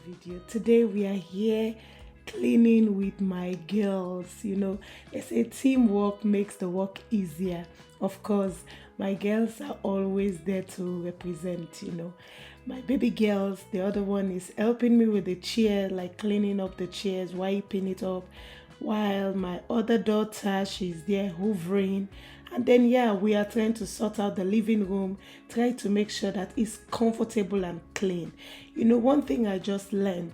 video. Today we are here cleaning with my girls. They say teamwork makes the work easier. Of course, my girls are always there to represent. My baby girls, the other one is helping me with the chair, like cleaning up the chairs, wiping it up, while my other daughter, she's there hoovering. And then yeah, we are trying to sort out the living room, try to make sure that it's comfortable and clean. One thing I just learned,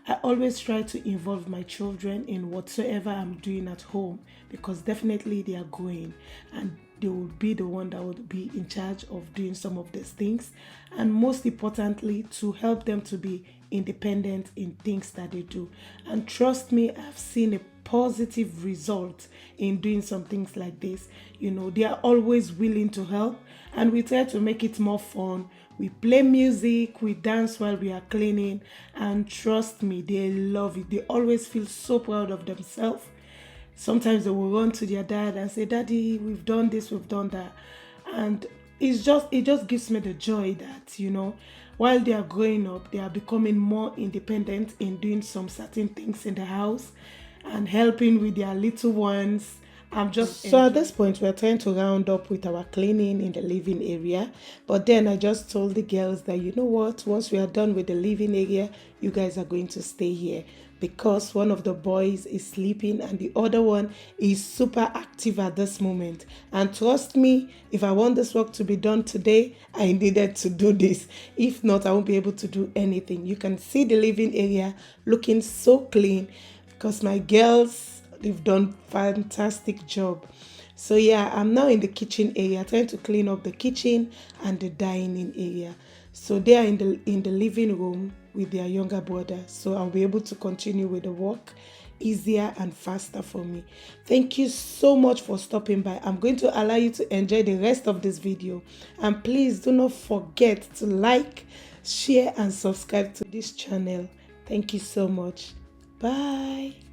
I always try to involve my children in whatsoever I'm doing at home, because definitely they are growing and they will be the one that will be in charge of doing some of these things, and most importantly to help them to be independent in things that they do. And trust me, I've seen a positive result in doing some things like this. They are always willing to help, and we try to make it more fun. We play music, we dance while we are cleaning, and trust me, they love it. They always feel so proud of themselves. Sometimes they will run to their dad and say, "Daddy, we've done this, we've done that." And it just gives me the joy that, while they are growing up, they are becoming more independent in doing some certain things in the house and helping with their little ones. So at this point, we're trying to round up with our cleaning in the living area. But then I just told the girls that, you know what, once we are done with the living area, you guys are going to stay here, because one of the boys is sleeping and the other one is super active at this moment. And trust me, if I want this work to be done today, I needed to do this. If not, I won't be able to do anything. You can see the living area looking so clean because my girls, they've done fantastic job. So yeah, I'm now in the kitchen area trying to clean up the kitchen and the dining area. So they are in the living room with their younger brother, so I'll be able to continue with the work easier and faster for me. Thank you so much for stopping by. I'm going to allow you to enjoy the rest of this video, and please do not forget to like, share and subscribe to this channel. Thank you so much. Bye.